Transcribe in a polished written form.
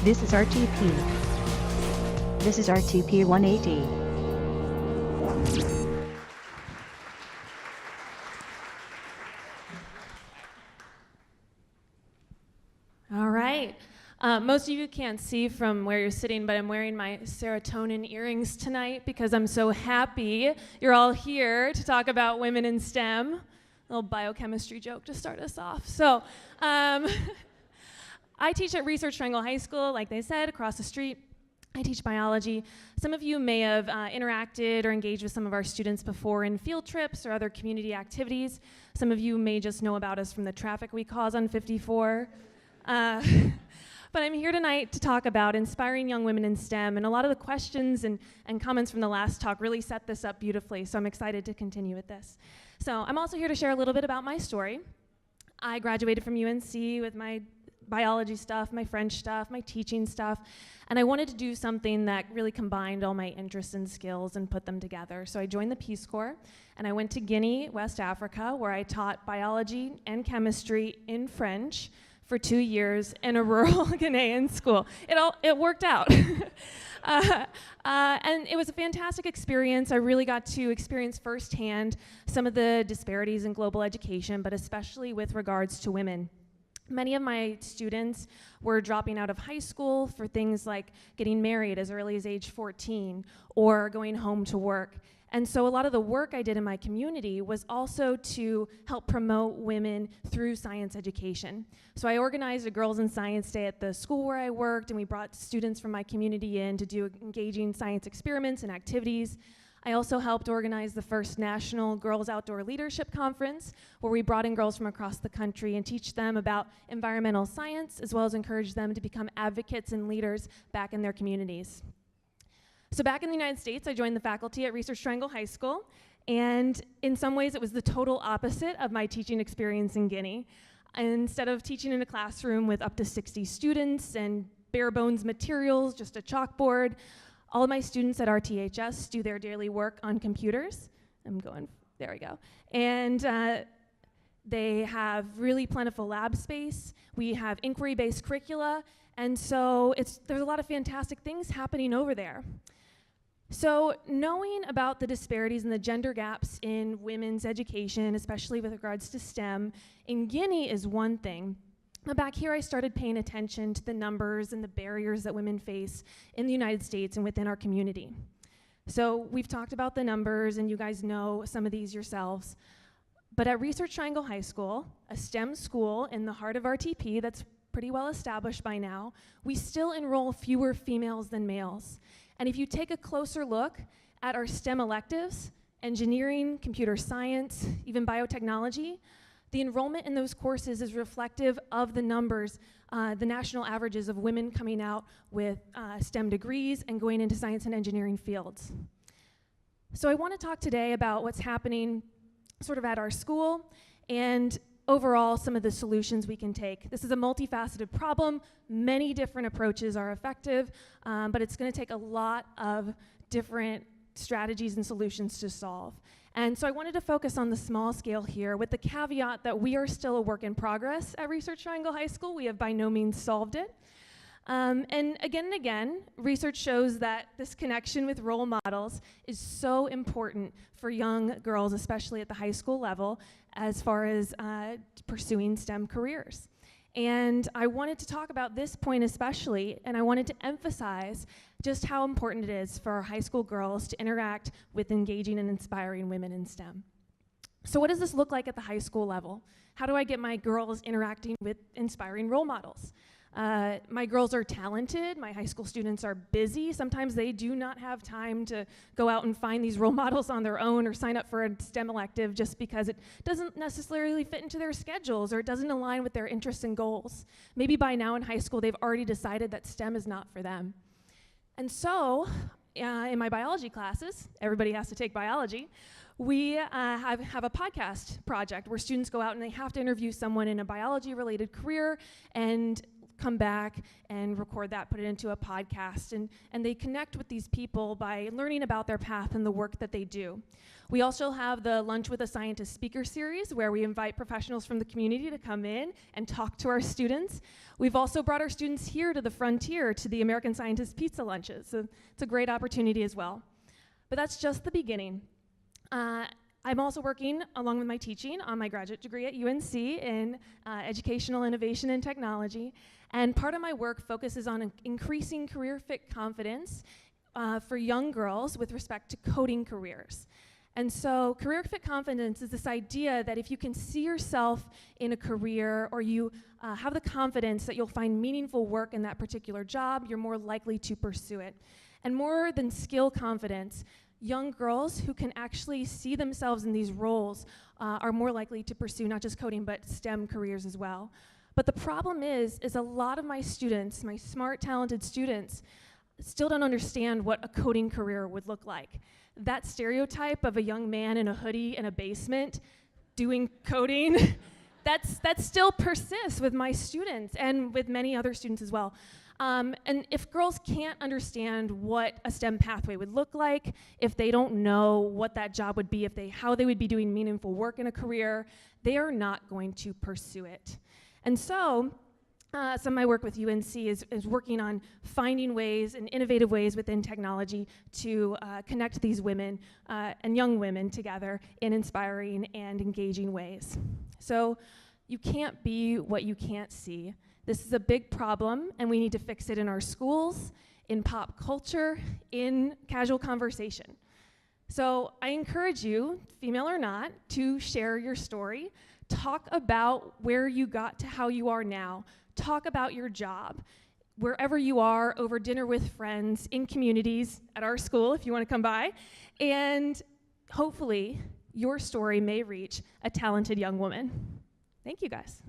This is RTP. This is RTP180. All right. Most of you can't see from where you're sitting, but I'm wearing my serotonin earrings tonight because I'm so happy you're all here to talk about women in STEM. A little biochemistry joke to start us off. So, I teach at Research Triangle High School, like they said, across the street. I teach biology. Some of you may have interacted or engaged with some of our students before in field trips or other community activities. Some of you may just know about us from the traffic we cause on 54. But I'm here tonight to talk about inspiring young women in STEM, and a lot of the questions and comments from the last talk really set this up beautifully, so I'm excited to continue with this. So I'm also here to share a little bit about my story. I graduated from UNC with my biology stuff, my French stuff, my teaching stuff, and I wanted to do something that really combined all my interests and skills and put them together. So I joined the Peace Corps, and I went to Guinea, West Africa, where I taught biology and chemistry in French for 2 years in a rural Ghanaian school. It worked out. And it was a fantastic experience. I really got to experience firsthand some of the disparities in global education, but especially with regards to women. Many of my students were dropping out of high school for things like getting married as early as age 14 or going home to work. And so a lot of the work I did in my community was also to help promote women through science education. So I organized a Girls in Science Day at the school where I worked, and we brought students from my community in to do engaging science experiments and activities. I also helped organize the first National Girls Outdoor Leadership Conference, where we brought in girls from across the country and teach them about environmental science, as well as encourage them to become advocates and leaders back in their communities. So back in the United States, I joined the faculty at Research Triangle High School, and in some ways it was the total opposite of my teaching experience in Guinea. Instead of teaching in a classroom with up to 60 students and bare bones materials, just a chalkboard, all of my students at RTHS do their daily work on computers. There we go. And they have really plentiful lab space. We have inquiry-based curricula, and so there's a lot of fantastic things happening over there. So knowing about the disparities and the gender gaps in women's education, especially with regards to STEM, in Guinea is one thing. But back here, I started paying attention to the numbers and the barriers that women face in the United States and within our community. So we've talked about the numbers, and you guys know some of these yourselves. But at Research Triangle High School, a STEM school in the heart of RTP that's pretty well established by now, we still enroll fewer females than males. And if you take a closer look at our STEM electives, engineering, computer science, even biotechnology, the enrollment in those courses is reflective of the numbers, the national averages of women coming out with STEM degrees and going into science and engineering fields. So I want to talk today about what's happening sort of at our school and overall some of the solutions we can take. This is a multifaceted problem. Many different approaches are effective, but it's going to take a lot of different strategies and solutions to solve. And so I wanted to focus on the small scale here with the caveat that we are still a work in progress at Research Triangle High School. We have by no means solved it. And again, research shows that this connection with role models is so important for young girls, especially at the high school level, as far as pursuing STEM careers. And I wanted to talk about this point especially, and I wanted to emphasize just how important it is for our high school girls to interact with engaging and inspiring women in STEM. So what does this look like at the high school level? How do I get my girls interacting with inspiring role models? My girls are talented, my high school students are busy. Sometimes they do not have time to go out and find these role models on their own or sign up for a STEM elective just because it doesn't necessarily fit into their schedules or it doesn't align with their interests and goals. Maybe by now in high school they've already decided that STEM is not for them. And so, in my biology classes, everybody has to take biology, we have a podcast project where students go out and they have to interview someone in a biology-related career and come back and record that, put it into a podcast, and they connect with these people by learning about their path and the work that they do. We also have the Lunch with a Scientist speaker series, where we invite professionals from the community to come in and talk to our students. We've also brought our students here to the Frontier, to the American Scientist Pizza Lunches, so it's a great opportunity as well. But that's just the beginning. I'm also working, along with my teaching, on my graduate degree at UNC in educational innovation and technology. And part of my work focuses on increasing career fit confidence for young girls with respect to coding careers. And so career fit confidence is this idea that if you can see yourself in a career, or you have the confidence that you'll find meaningful work in that particular job, you're more likely to pursue it. And more than skill confidence, young girls who can actually see themselves in these roles are more likely to pursue not just coding, but STEM careers as well. But the problem is a lot of my students, my smart, talented students, still don't understand what a coding career would look like. That stereotype of a young man in a hoodie in a basement doing coding, that still persists with my students and with many other students as well. And if girls can't understand what a STEM pathway would look like, if they don't know what that job would be, how they would be doing meaningful work in a career, they are not going to pursue it. And so, some of my work with UNC is working on finding ways and innovative ways within technology to connect these women and young women together in inspiring and engaging ways. So, you can't be what you can't see. This is a big problem, and we need to fix it in our schools, in pop culture, in casual conversation. So I encourage you, female or not, to share your story. Talk about where you got to how you are now. Talk about your job, wherever you are, over dinner with friends, in communities, at our school if you want to come by. And hopefully, your story may reach a talented young woman. Thank you, guys.